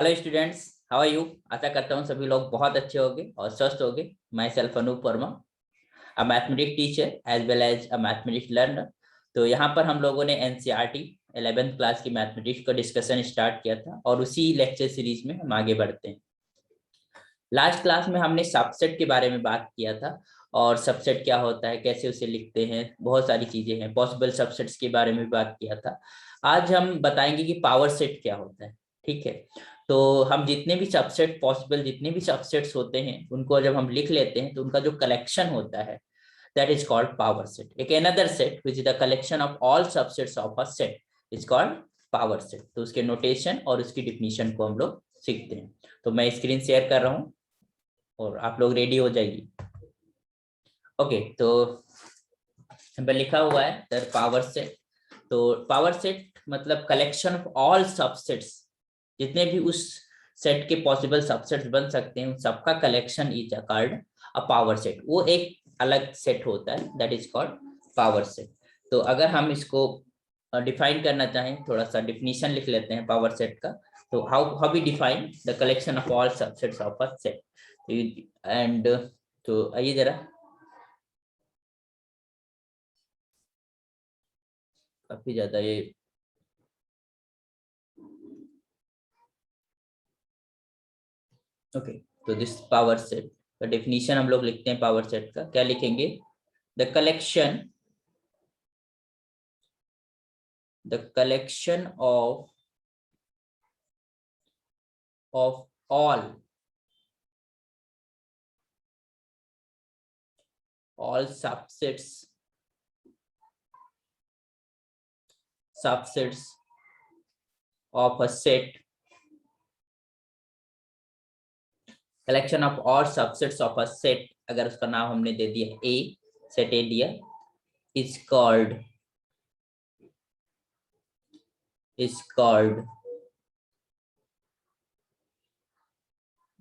Hello students, how are you. आशा करता हूँ सभी लोग बहुत अच्छे होंगे और स्वस्थ होंगे। Myself Anoop Verma, a mathematics teacher as well as a mathematics learner. तो यहाँ पर हम लोगों ने एनसीईआरटी 11th क्लास की मैथमेटिक्स का डिस्कशन स्टार्ट किया था और उसी लेक्चर सीरीज में हम आगे बढ़ते हैं। लास्ट क्लास में हमने सबसेट के बारे में बात किया था और सबसेट क्या होता है, कैसे उसे लिखते हैं, बहुत सारी चीजें हैं। पॉसिबल सबसेट्स के बारे में बात किया था। आज हम बताएंगे कि पावर सेट क्या होता है। ठीक है, तो हम जितने भी सबसेट पॉसिबल जितने भी सबसेट्स होते हैं उनको जब हम लिख लेते हैं तो उनका जो कलेक्शन होता है that is called power set. एक another set which is the collection of all subsets of a set is called power set. तो उसके नोटेशन और उसकी डिफिनीशन को हम लोग सीखते हैं। तो मैं स्क्रीन शेयर कर रहा हूँ और आप लोग रेडी हो जाइए। ओके, तो लिखा हुआ है द पावर सेट। तो पावर सेट मतलब कलेक्शन ऑफ ऑल सबसेट्स, जितने भी उस सेट के पॉसिबल सबसेट्स बन सकते हैं उन सबका collection is called a power set. वो एक अलग सेट होता है that is called power set. तो अगर हम इसको डिफाइन करना चाहें, थोड़ा सा डिफिनीशन लिख लेते हैं पावर सेट का। तो how we define the collection of all subsets of a set. And तो आइए जरा, काफी ज्यादा ये ओके। तो दिस पावर सेट का डेफिनेशन हम लोग लिखते हैं। पावर सेट का क्या लिखेंगे? The collection of all subsets of a set, collection of all subsets of a set, अगर उसका नाम हमने दे दिया ए, सेट ए दिया, is called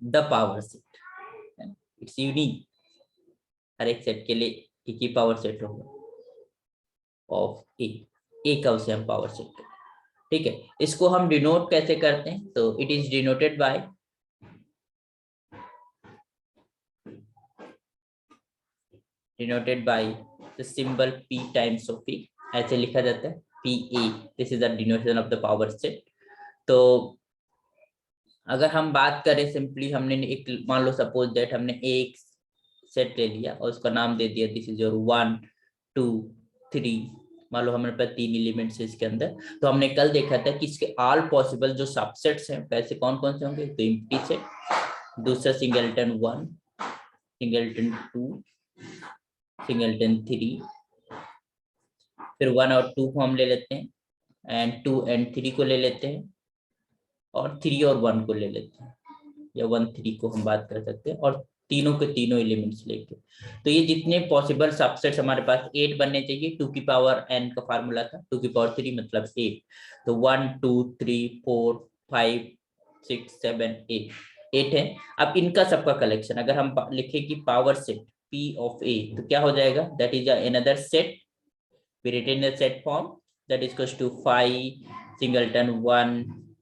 the power set. It's unique, हर एक सेट के लिए एक ही पावर सेट होगा ऑफ ए का उसे हम पावर सेट करते हैं। ठीक है, इसको हम डिनोट कैसे करते हैं? तो it is denoted by the symbol p times of e। ऐसे लिखा जाता है P A. This is the denotation of the power set. तो अगर हम बात करें सिंपली, हमने एक मान लो सपोज दैट हमने एक सेट ले लिया और उसका नाम दे दिया दिस इज योर 1 2 3। मान लो हमारे पास 3 एलिमेंट्स है इसके अंदर। तो हमने कल देखा था कि इसके ऑल पॉसिबल जो सबसेट्स हैं वैसे कौन कौन से होंगे। तो एम्प्टी सेट, दूसरा सिंगलटन 1, सिंगलटन 2, सिंगलटन 3, फिर 1 और 2 को हम ले लेते हैं एंड 2 एंड 3 को ले लेते हैं और 3 और 1 को ले लेते हैं, या 1 3 को हम बात कर सकते हैं, और तीनों के तीनों एलिमेंट्स लेके। तो ये जितने पॉसिबल सबसेट्स हमारे पास 8 बनने चाहिए। 2 की पावर n का फार्मूला था, 2 की पावर 3 मतलब 8। तो 1 2 3 4 5 6 7 8 है। अब इनका सबका कलेक्शन अगर हम लिखे कि power set p of a, तो क्या हो जाएगा? That is another set we written in the set form that is equals to 5 singleton 1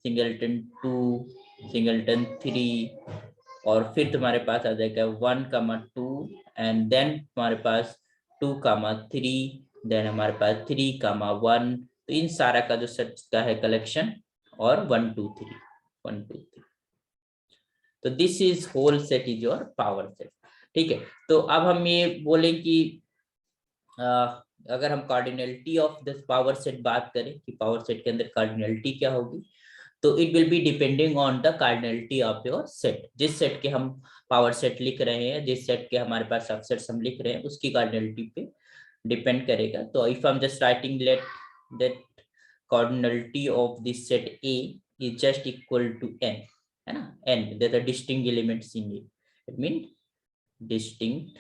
singleton 2 singleton 3, और फिर तुम्हारे पास आ जाएगा 1 2 एंड देन तुम्हारे पास 2 3, देन हमारे पास 3 1। तो इन सारा का जो सेट का है कलेक्शन, और 1 2 3 तो this is whole set is your power set. ठीक है, तो अब हम ये बोलें कि अगर हम cardinality of this power set बात करें कि पावर सेट के अंदर कार्डिनलिटी क्या होगी, तो it will be depending on the cardinality of your set. जिस सेट के हम पावर सेट लिख रहे हैं, जिस सेट के हमारे पास सबसेट्स हम लिख रहे हैं, उसकी कार्डिनलिटी पे डिपेंड करेगा। तो if I am just writing let that cardinality of this set A is just equal to n, है ना, n there are distinct elements in A, it mean distinct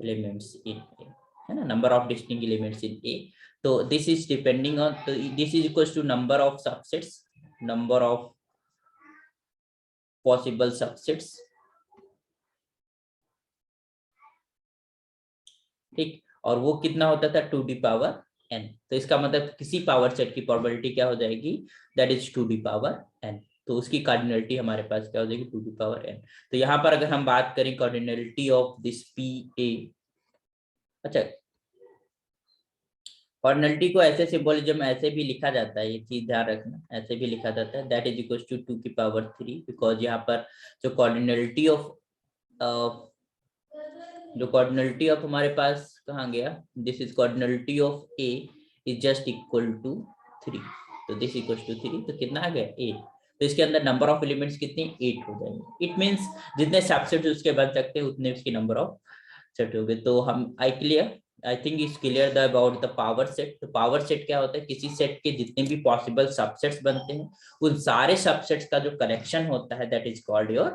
elements in A, है ना, number of distinct elements in A। तो this is depending on, तो this is equals to number of subsets, number of possible subsets। ठीक, और वो कितना होता था 2 की पावर n। तो इसका मतलब किसी पावर सेट की प्रोबेबिलिटी क्या हो जाएगी, दैट इज 2d⁻n। तो उसकी कार्डिनलिटी हमारे पास क्या हो जाएगी, 2d⁻n। तो यहाँ पर अगर हम बात करें कार्डिनलिटी ऑफ दिस PA, अच्छा कार्डिनलिटी को ऐसे सिंबोलिज्म ऐसे भी लिखा जाता है, ये चीज ध्यान रखना, ऐसे भी लिखा जाता है that is equal to 2⁻3, because यहाँ पर जो कार्डिनलिटी ऑफ हमारे पास कहाँ गया, this is cardinality of A is just equal to 3। तो दिस इक्वल टू 3, तो कितना आ गया 8। तो इसके अंदर नंबर ऑफ एलिमेंट्स कितने 8 हो जाएंगे। इट मींस जितने सबसेट्स उसके बन सकते हैं उतने उसकी नंबर ऑफ सेट हो गए। तो हम I think is clear the about the power set. तो पावर सेट क्या होता है, किसी सेट के जितने भी पॉसिबल सबसेट्स बनते हैं उन सारे सबसेट्स का जो कलेक्शन होता है that is called your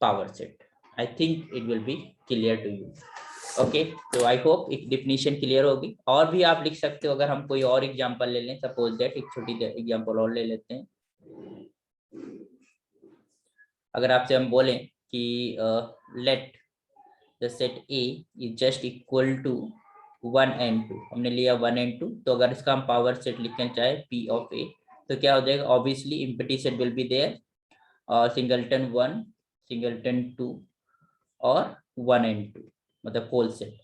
power set. I think it will be clear to you. Okay, तो आई होप एक डिफिनीशन क्लियर होगी। और भी आप लिख सकते हो, अगर हम कोई और एग्जांपल ले लें, सपोज दैट एक छोटी एग्जांपल और ले लेते हैं। अगर आपसे हम बोलें कि let the set A is just equal to 1 and 2, हमने लिया 1 and 2, तो अगर इसका हम पावर सेट लिखना चाहे P of A, तो क्या हो जाएगा, obviously empty set will be there, singleton 1, singleton 2 और 1 and 2, मतलब होल सेट।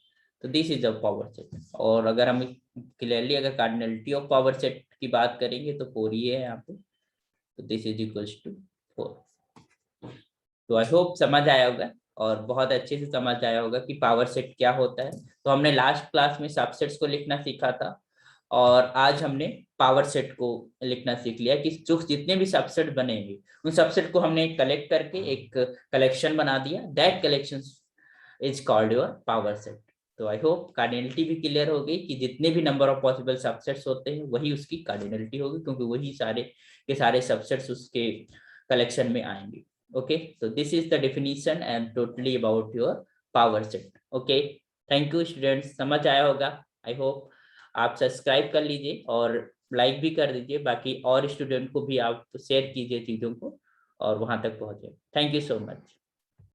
तो this is a power set. और अगर हम क्लियरली अगर कार्डिनलिटी ऑफ पावर सेट की बात करेंगे तो 4 ही है यहाँ पे, तो दिस इज इक्वल्स टू 4। तो आई होप समझ आया होगा और बहुत अच्छे से समझ आया होगा कि पावर सेट क्या होता है। तो हमने लास्ट क्लास में सबसेट्स को लिखना सीखा था और आज हमने पावर सेट को लिखना सीख लिया कि जो जितने भी सबसेट बनेंगे उन सबसेट को हमने कलेक्ट करके एक कलेक्शन बना दिया, that collection is called your power set. तो आई होप कार्डिनलिटी भी क्लियर हो गई कि जितने भी नंबर ऑफ पॉसिबल सबसेट्स होते हैं वही उसकी कार्डिनलिटी होगी, क्योंकि वही सारे के सारे सबसेट्स उसके कलेक्शन में आएंगे। Okay, so this is the definition and totally about your power set. Okay, thank you students, समझ आया होगा। I hope आप सब्सक्राइब कर लीजिए और लाइक भी कर दीजिए, बाकी और स्टूडेंट को भी आप शेयर कीजिए चीजों को और वहां तक पहुंचे। Thank you so much.